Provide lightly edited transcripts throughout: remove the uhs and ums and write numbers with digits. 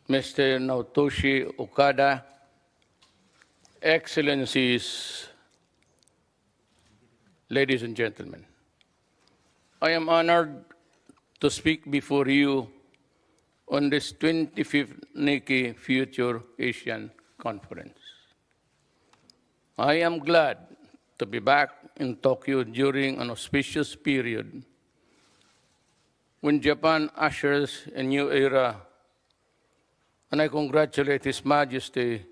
Mr. Naotoshi Okada, Excellencies, ladies and gentlemen, I am honored to speak before you on this 25th Nikkei Future Asian Conference. I am glad to be back in Tokyo during an auspicious period when Japan ushers a new era, and I congratulate His Majesty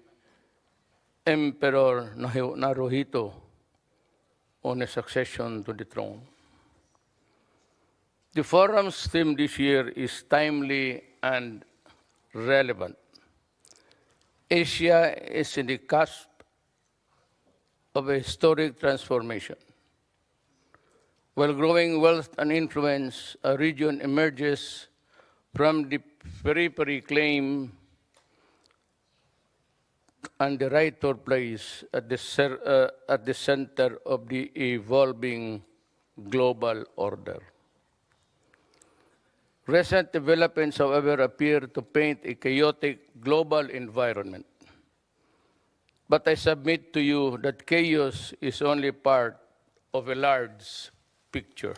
Emperor Naruhito on his succession to the throne. The forum's theme this year is timely and relevant. Asia is in the cusp of a historic transformation. While growing wealth and influence, a region emerges from the periphery claim and the rightful place at the center of the evolving global order. Recent developments, however, appear to paint a chaotic global environment. But I submit to you that chaos is only part of a large picture.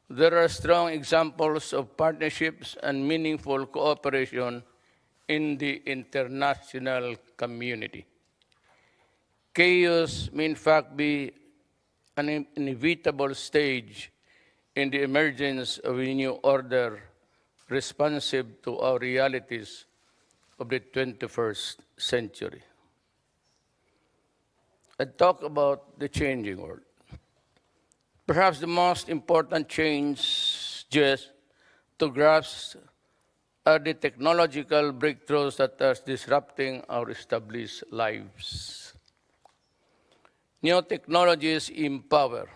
There are strong examples of partnerships and meaningful cooperation in the international community. Chaos may in fact be an inevitable stage in the emergence of a new order responsive to our realities of the 21st century. I talk about the changing world. Perhaps the most important changes to grasp are the technological breakthroughs that are disrupting our established lives. New technologies empower,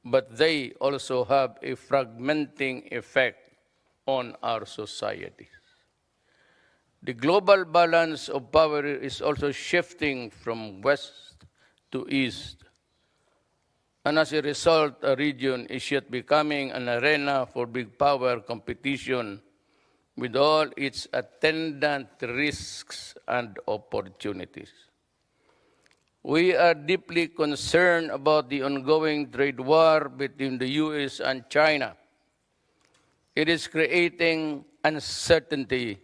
but they also have a fragmenting effect on our societies. The global balance of power is also shifting from west to east. And as a result, a region is yet becoming an arena for big power competition with all its attendant risks and opportunities. We are deeply concerned about the ongoing trade war between the U.S. and China. It is creating uncertainty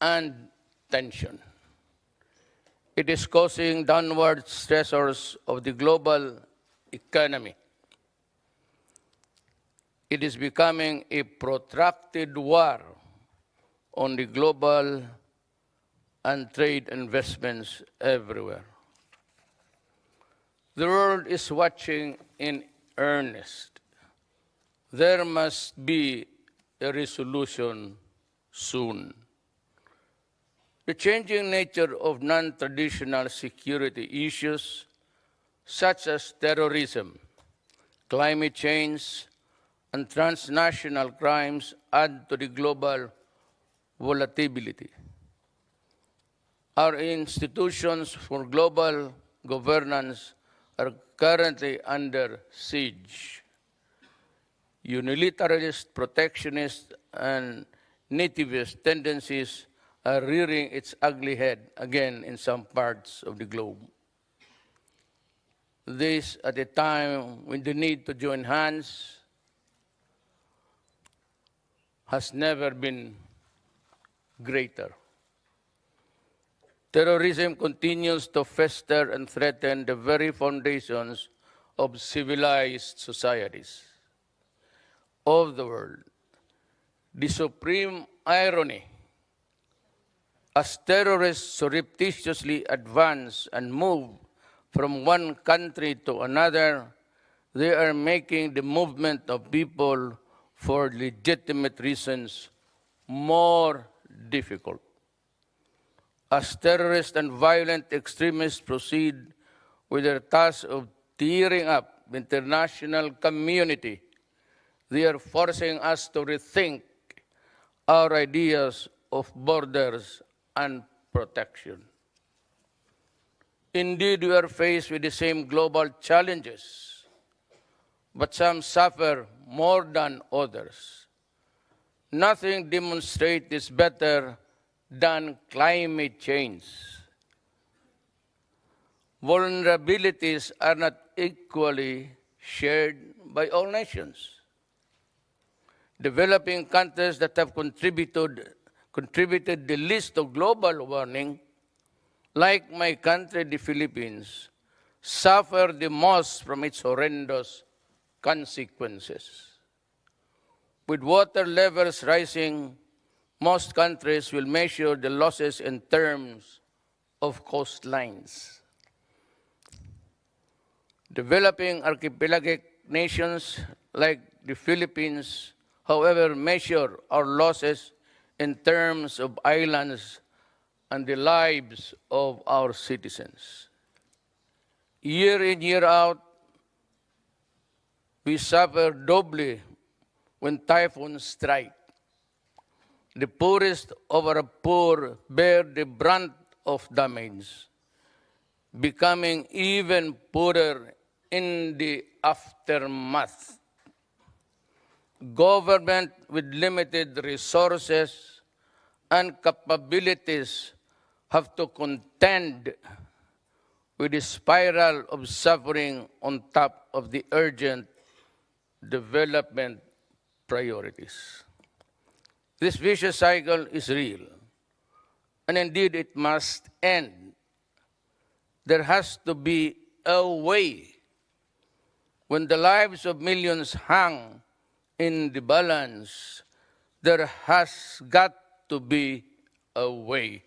and tension. It is causing downward stressors of the global economy. It is becoming a protracted war on the global and trade investments everywhere. The world is watching in earnest. There must be a resolution soon. The changing nature of non-traditional security issues, such as terrorism, climate change, and transnational crimes, add to the global volatility. Our institutions for global governance are currently under siege. Unilateralist, protectionist, and nativist tendencies are rearing its ugly head again in some parts of the globe. This at a time when the need to join hands has never been greater. Terrorism continues to fester and threaten the very foundations of civilized societies of the world. The supreme irony, as terrorists surreptitiously advance and move from one country to another, they are making the movement of people for legitimate reasons more difficult. As terrorists and violent extremists proceed with their task of tearing up the international community, they are forcing us to rethink our ideas of borders and protection. Indeed, we are faced with the same global challenges, but some suffer more than others. Nothing demonstrates this better than climate change. Vulnerabilities are not equally shared by all nations. Developing countries that have contributed the least to global warming, like my country, the Philippines, suffer the most from its horrendous consequences. With water levels rising, most countries will measure the losses in terms of coastlines. Developing archipelagic nations like the Philippines, however, measure our losses in terms of islands and the lives of our citizens. Year in, year out, we suffer doubly when typhoons strike. The poorest of our poor bear the brunt of damage, becoming even poorer in the aftermath. Government with limited resources and capabilities have to contend with the spiral of suffering on top of the urgent development priorities. This vicious cycle is real, and indeed it must end. There has to be a way. When the lives of millions hang in the balance, there has got to be a way.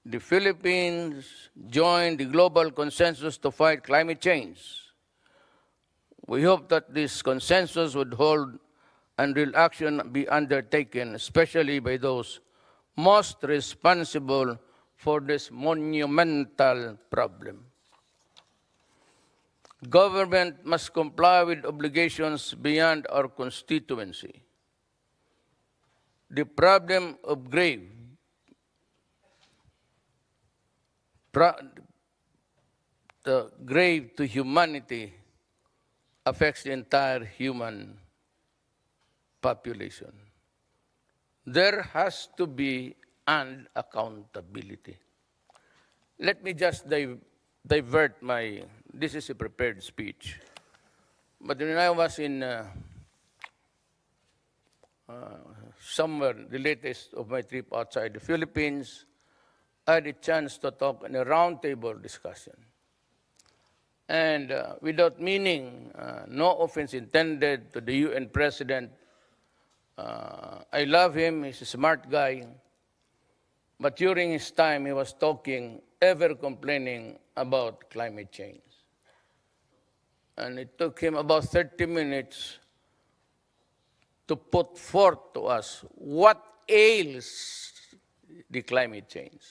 The Philippines joined the global consensus to fight climate change. We hope that this consensus would hold and real action be undertaken, especially by those most responsible for this monumental problem. Government must comply with obligations beyond our constituency. The problem of the grave to humanity affects the entire human population. There has to be an accountability. Let me just divert this is a prepared speech. But when I was in somewhere, the latest of my trip outside the Philippines, I had a chance to talk in a roundtable discussion. And without meaning, no offense intended to the UN President, I love him, he's a smart guy. But during his time, he was talking, ever complaining about climate change. And it took him about 30 minutes to put forth to us what ails the climate change.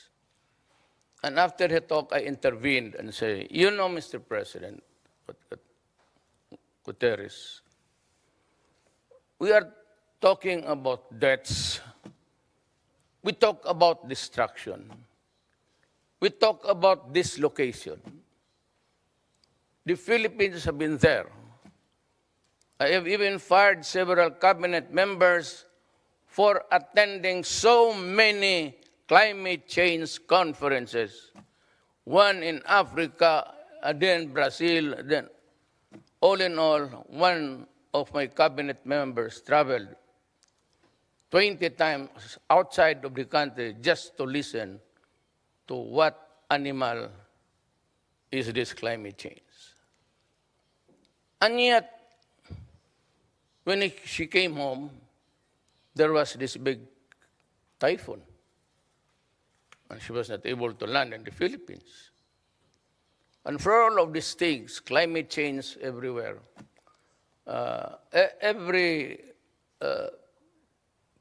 And after he talked, I intervened and said, you know, Mr. President, Guterres, we are talking about deaths. We talk about destruction. We talk about dislocation. The Philippines have been there. I have even fired several cabinet members for attending so many climate change conferences. One in Africa, then Brazil, then all in all, one of my cabinet members traveled 20 times outside of the country just to listen to what animal is this climate change. And yet, when she came home, there was this big typhoon. And she was not able to land in the Philippines. And for all of these things, climate change everywhere, every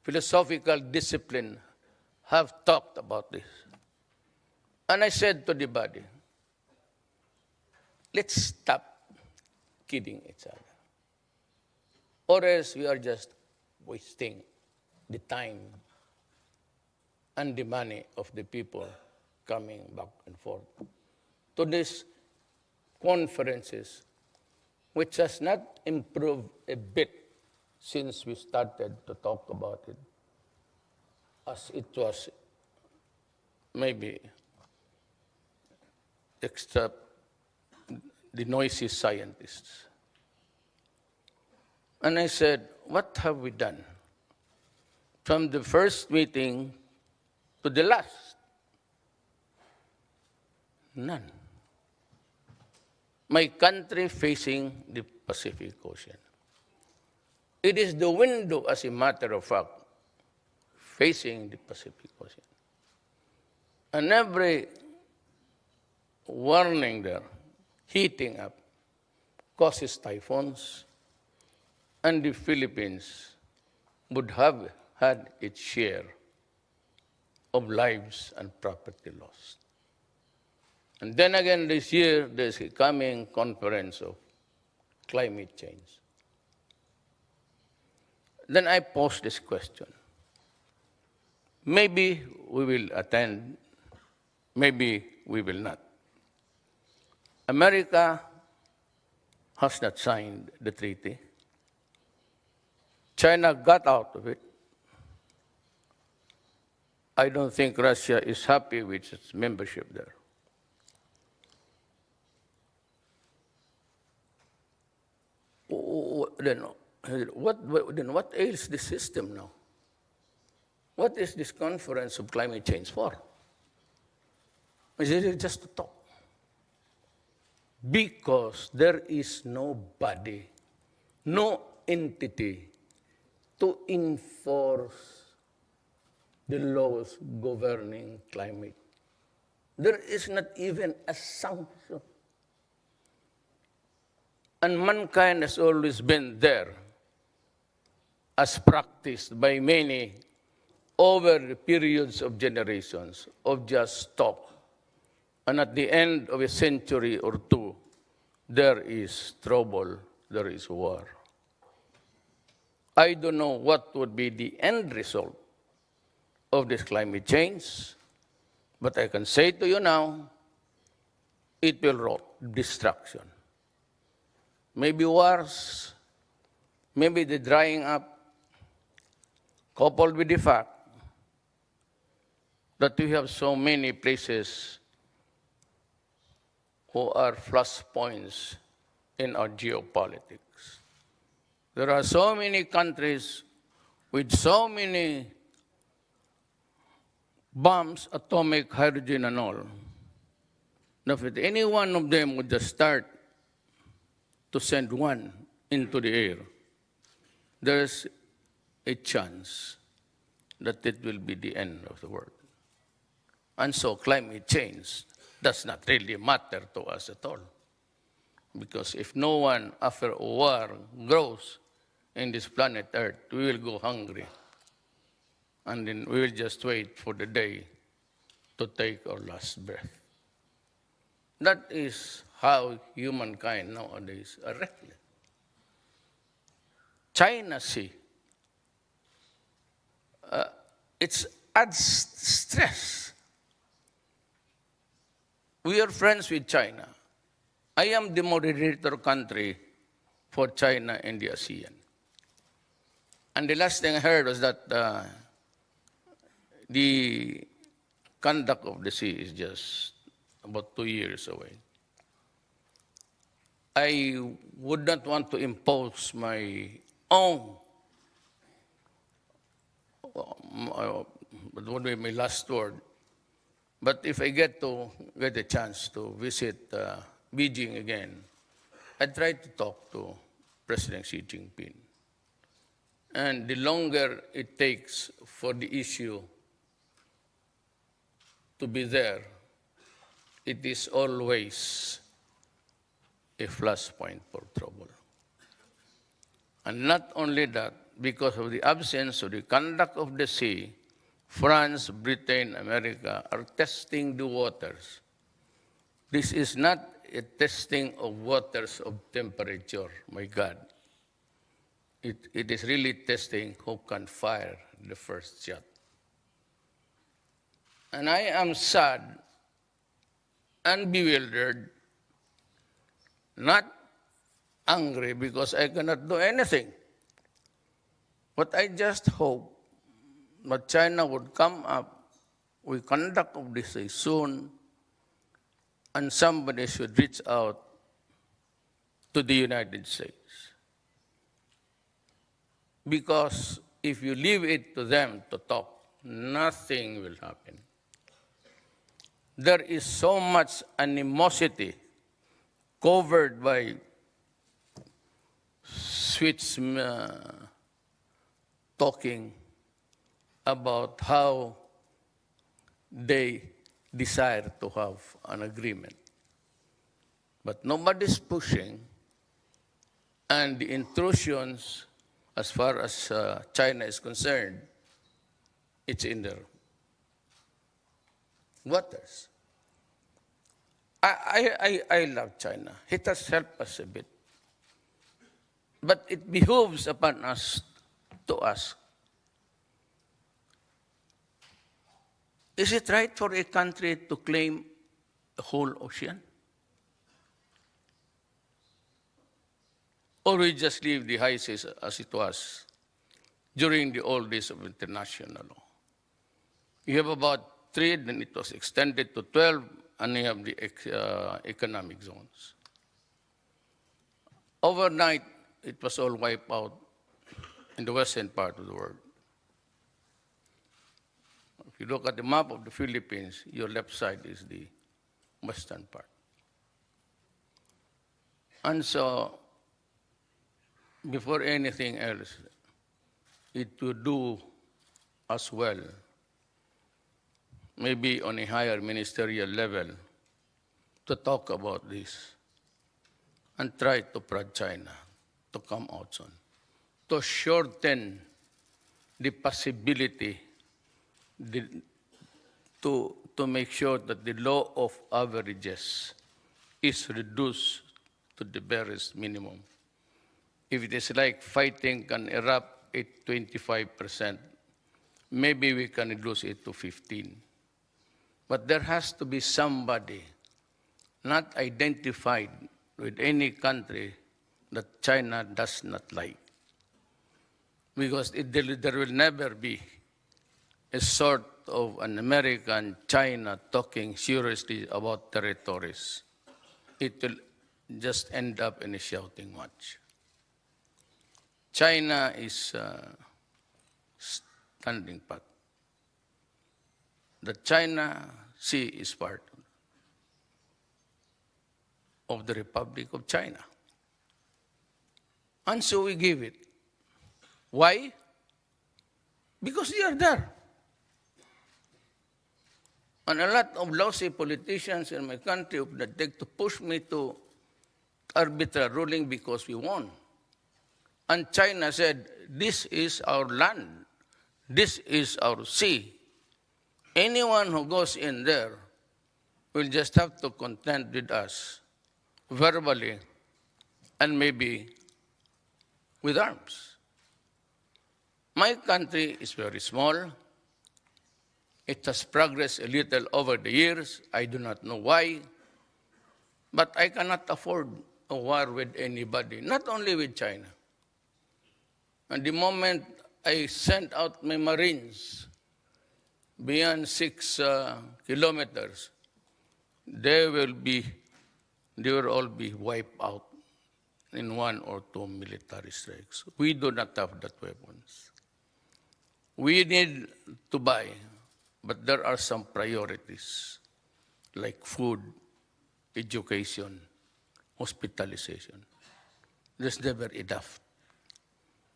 philosophical discipline have talked about this. And I said to the body, let's stop kidding each other. Or else we are just wasting the time and the money of the people coming back and forth to these conferences, which has not improved a bit since we started to talk about it, as it was maybe except the noisy scientists. And I said, what have we done? From the first meeting to the last? None. My country facing the Pacific Ocean. It is the window, as a matter of fact, facing the Pacific Ocean. And every warning there, heating up, causes typhoons, and the Philippines would have had its share of lives and property lost. And then again this year, there's a coming conference of climate change. Then I posed this question. Maybe we will attend, maybe we will not. America has not signed the treaty. China got out of it. I don't think Russia is happy with its membership there. Then what ails the system now? What is this conference of climate change for? Is it just to talk? Because there is nobody, no entity to enforce the laws governing climate. There is not even a sanction. And mankind has always been there, as practiced by many over the periods of generations, of just talk. And at the end of a century or two, there is trouble, there is war. I don't know what would be the end result of this climate change, but I can say to you now, it will wrought destruction. Maybe wars, maybe the drying up, coupled with the fact that we have so many places who are flashpoints in our geopolitics. There are so many countries with so many bombs, atomic, hydrogen, and all. Now, if any one of them would just start to send one into the air, there's a chance that it will be the end of the world. And so climate change does not really matter to us at all. Because if no one after a war grows in this planet Earth, we will go hungry. And then we will just wait for the day to take our last breath. That is how humankind nowadays are reckless. China Sea, it adds stress. We are friends with China. I am the moderator country for China and the ASEAN. And the last thing I heard was that the conduct of the sea is just about 2 years away. I would not want to impose my own, what would be my last word. But if I get a chance to visit Beijing again, I try to talk to President Xi Jinping. And the longer it takes for the issue to be there, it is always a flashpoint for trouble. And not only that, because of the absence of the conduct of the sea, France, Britain, America are testing the waters. This is not a testing of waters of temperature, my God. It is really testing who can fire the first shot. And I am sad and bewildered, not angry because I cannot do anything. But I just hope that China would come up with conduct of this soon, and somebody should reach out to the United States. Because if you leave it to them to talk, nothing will happen. There is so much animosity covered by sweet talking about how they desire to have an agreement. But nobody's pushing, and the intrusions, as far as China is concerned, it's in their waters. I love China. It has helped us a bit. But it behooves upon us to ask, is it right for a country to claim the whole ocean? Or we just leave the high seas as it was during the old days of international law? You have about 3, then it was extended to 12, and you have the economic zones. Overnight, it was all wiped out in the western part of the world. If you look at the map of the Philippines, your left side is the western part. And so, before anything else, it would do as well, maybe on a higher ministerial level, to talk about this and try to prod China to come out soon, to shorten the possibility to make sure that the law of averages is reduced to the barest minimum. If it is like fighting can erupt at 25%, maybe we can reduce it to 15%. But there has to be somebody not identified with any country that China does not like. Because there will never be a sort of an American China talking seriously about territories. It will just end up in a shouting match. China is standing pat. The China Sea is part of the Republic of China. And so we give it. Why? Because they are there. And a lot of lousy politicians in my country would take to push me to arbitrary ruling because we won. And China said, this is our land. This is our sea. Anyone who goes in there will just have to contend with us verbally and maybe with arms. My country is very small. It has progressed a little over the years. I do not know why. But I cannot afford a war with anybody, not only with China. And the moment I send out my Marines beyond 6 kilometers, they will all be wiped out in 1 or 2 military strikes. We do not have that weapons. We need to buy, but there are some priorities like food, education, hospitalization. There's never enough.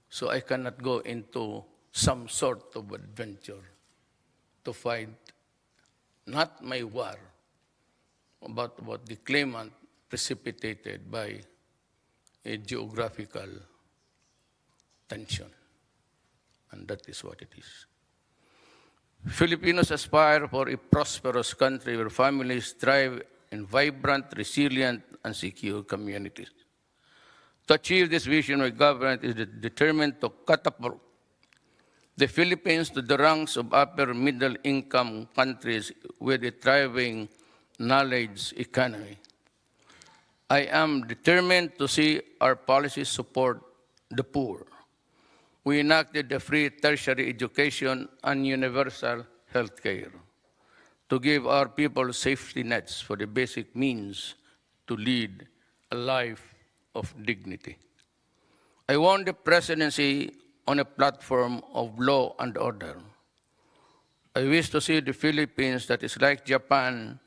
So I cannot go into some sort of adventure to fight not my war, but what the claimant precipitated by a geographical tension. And that is what it is. Filipinos aspire for a prosperous country where families thrive in vibrant, resilient, and secure communities. To achieve this vision, our government is determined to catapult the Philippines to the ranks of upper middle income countries with a thriving knowledge economy. I am determined to see our policies support the poor, we enacted the free tertiary education and universal health care to give our people safety nets for the basic means to lead a life of dignity. I won the presidency on a platform of law and order. I wish to see the Philippines that is like Japan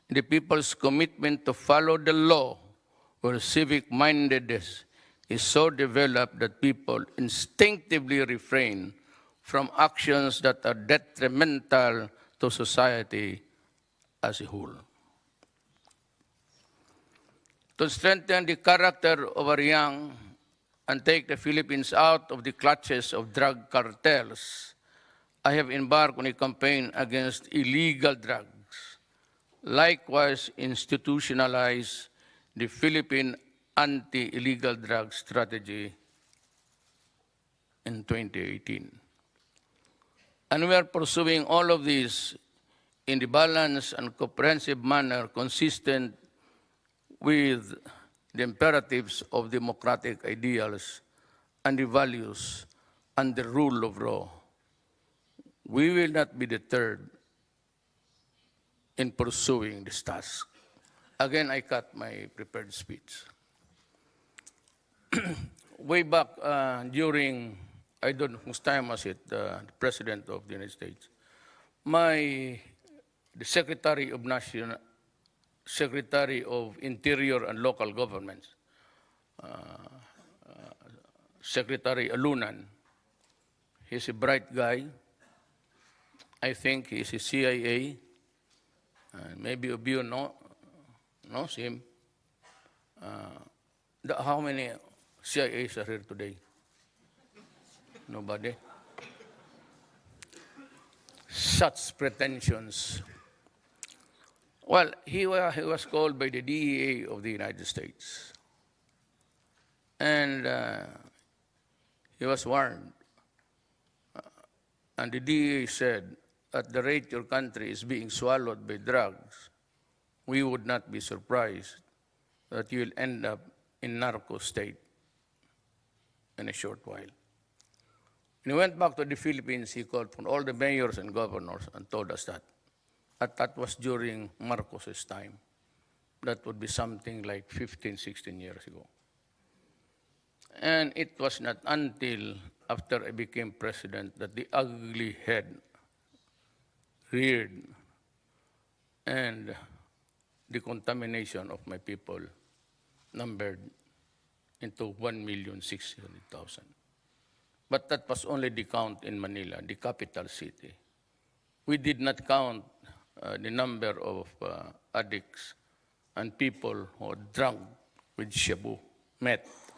in the people's commitment to follow the law, where civic-mindedness is so developed that people instinctively refrain from actions that are detrimental to society as a whole. To strengthen the character of our young and take the Philippines out of the clutches of drug cartels, I have embarked on a campaign against illegal drugs. Likewise, institutionalize the Philippine anti-illegal drug strategy in 2018. And we are pursuing all of this in the balanced and comprehensive manner consistent with the imperatives of democratic ideals and the values and the rule of law. We will not be deterred in pursuing this task. Again, I cut my prepared speech. Way back during, I don't know whose time was it, the President of the United States, the Secretary of Interior and Local Governments, Secretary Alunan, he's a bright guy. I think he's a CIA. Maybe of you knows him. How many CIAs are here today? Nobody? Such pretensions. Well, he was called by the DEA of the United States. And he was warned. And the DEA said, at the rate your country is being swallowed by drugs, we would not be surprised that you will end up in narco state in a short while. When he went back to the Philippines, he called for all the mayors and governors and told us that. That was during Marcos's time. That would be something like 15, 16 years ago. And it was not until after I became president that the ugly head reared and the contamination of my people numbered into 1,600,000. But that was only the count in Manila, the capital city. We did not count the number of addicts and people who are drunk with shabu, meth,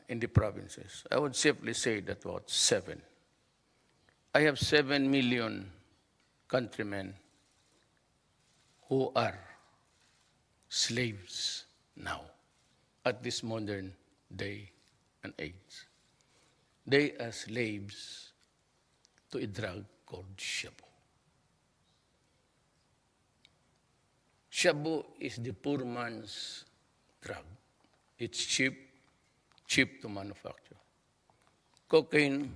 in the provinces. I would simply say that about 7. I have 7 million countrymen who are slaves now at this modern day and age. They are slaves to a drug called shabu. Shabu is the poor man's drug. It's cheap to manufacture. Cocaine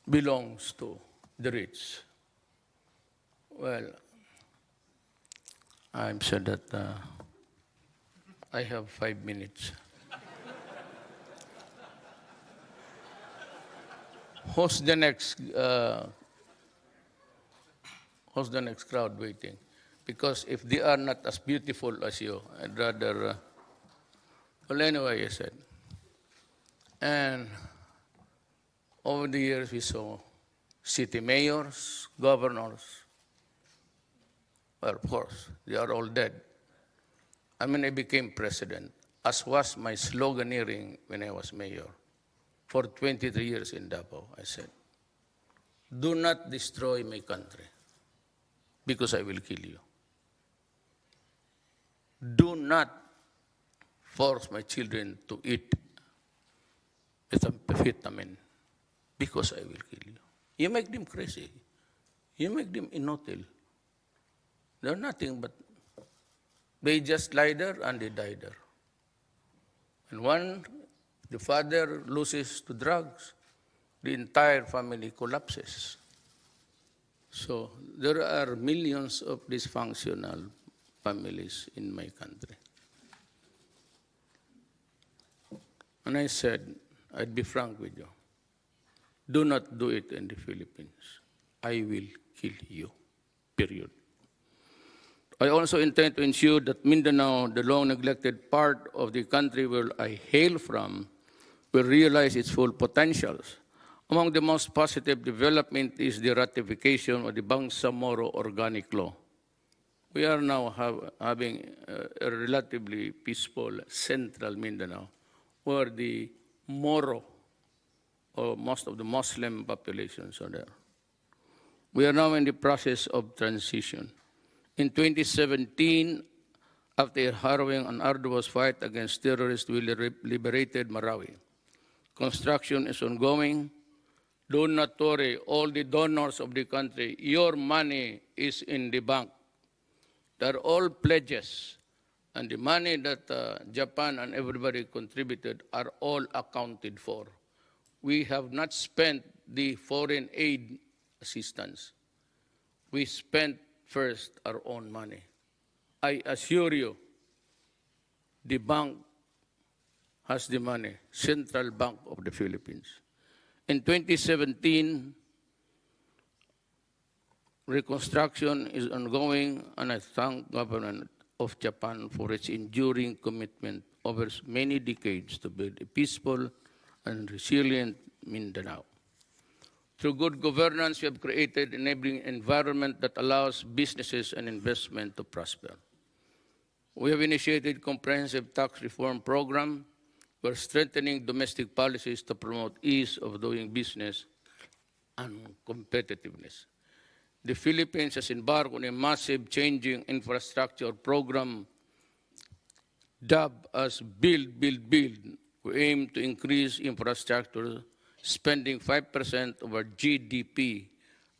belongs to the rich. Well, I'm sure that I have 5 minutes. Who's the next crowd waiting? Because if they are not as beautiful as you, I'd rather, well, anyway, I said. And over the years, we saw city mayors, governors. Well, of course, they are all dead. I mean, I became president, as was my sloganeering when I was mayor. For 23 years in Davao, I said, do not destroy my country, because I will kill you. Do not force my children to eat methamphetamine, because I will kill you. You make them crazy. You make them inutile. They're nothing but, they just lie there and they die there. And one The father loses to drugs. The entire family collapses. So there are millions of dysfunctional families in my country. And I said, I'd be frank with you. Do not do it in the Philippines. I will kill you, period. I also intend to ensure that Mindanao, the long-neglected part of the country where I hail from, will realize its full potentials. Among the most positive development is the ratification of the Bansang Organic Law. We are now having a relatively peaceful central Mindanao, where the Moro, or most of the Muslim populations are there. We are now in the process of transition. In 2017, after a harrowing and arduous fight against terrorists, we liberated Marawi. Construction is ongoing. Do not worry, all the donors of the country, your money is in the bank. They're all pledges. And the money that Japan and everybody contributed are all accounted for. We have not spent the foreign aid assistance. We spent first our own money. I assure you, the bank has the money, Central Bank of the Philippines. In 2017, reconstruction is ongoing, and I thank the government of Japan for its enduring commitment over many decades to build a peaceful and resilient Mindanao. Through good governance, we have created an enabling environment that allows businesses and investment to prosper. We have initiated a comprehensive tax reform program. We're strengthening domestic policies to promote ease of doing business and competitiveness. The Philippines has embarked on a massive changing infrastructure program dubbed as Build, Build, Build. We aim to increase infrastructure spending 5% of our GDP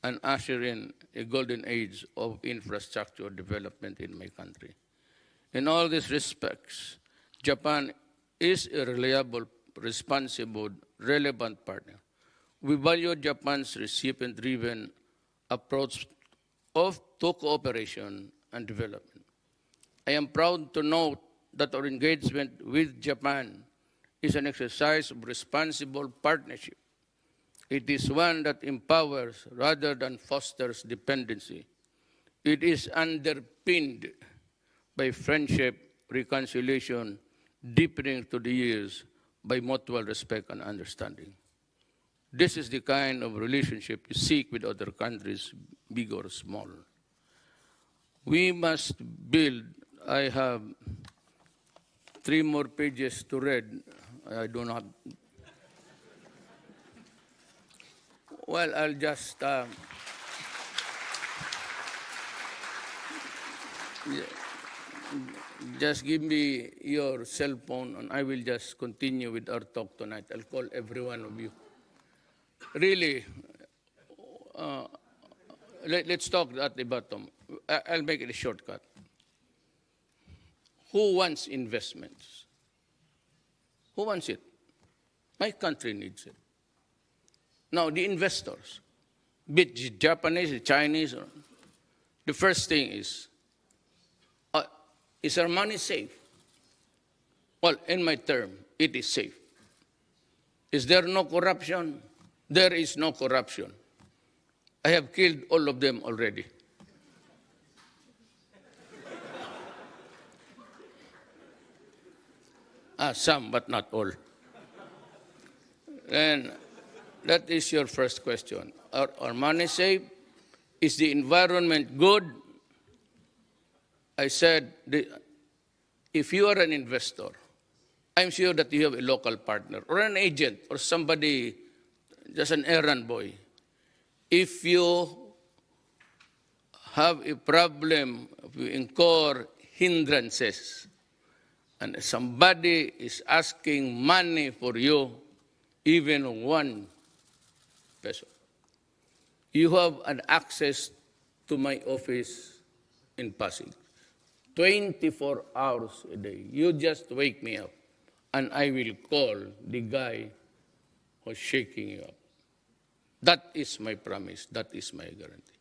and usher in a golden age of infrastructure development in my country. In all these respects, Japan is a reliable, responsible, relevant partner. We value Japan's recipient-driven approach to cooperation and development. I am proud to note that our engagement with Japan is an exercise of responsible partnership. It is one that empowers rather than fosters dependency. It is underpinned by friendship, reconciliation, deepening through the years by mutual respect and understanding. This is the kind of relationship you seek with other countries, big or small. We must build, I have 3 more pages to read. I do not. Well, I'll just give me your cell phone and I will just continue with our talk tonight. I'll call every one of you. Really, let's talk at the bottom. I'll make it a shortcut. Who wants investments? Who wants it? My country needs it. Now, the investors, be it Japanese, Chinese, the first thing is our money safe? Well, in my term, it is safe. Is there no corruption? There is no corruption. I have killed all of them already. Some, but not all. And that is your first question. Are money safe? Is the environment good? I said, if you are an investor, I'm sure that you have a local partner or an agent or somebody, just an errand boy. If you have a problem, if you incur hindrances, and somebody is asking money for you, even 1 peso, you have an access to my office in Pasig. 24 hours a day. You just wake me up. and I will call the guy who's shaking you up. That is my promise. That is my guarantee.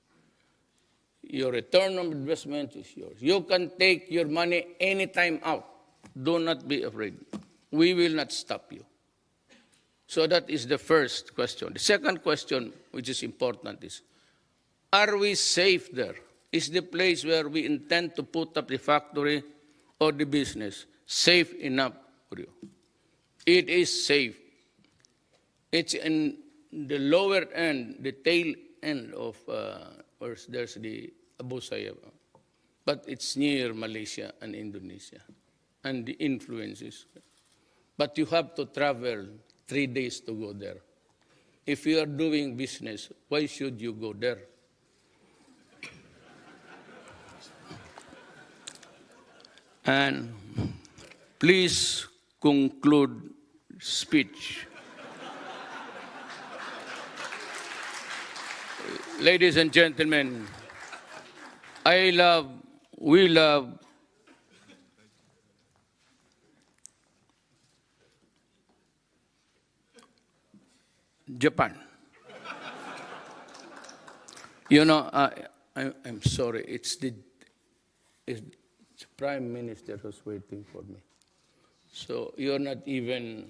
Your return on investment is yours. You can take your money anytime out. Do not be afraid. We will not stop you. So that is the first question. The second question, which is important, is, are we safe there? Is the place where we intend to put up the factory or the business safe enough for you? It is safe. It's in the lower end, the tail end of where there's the Abu Sayyaf. But it's near Malaysia and Indonesia, and the influences. But you have to travel 3 days to go there. If you are doing business, why should you go there? And please conclude speech. Ladies and gentlemen, we love Japan. You know, I'm sorry, it's the Prime Minister who's waiting for me. So you're not even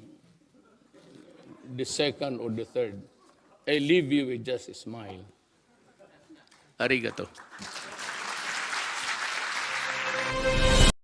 the second or the third. I leave you with just a smile. Arigato.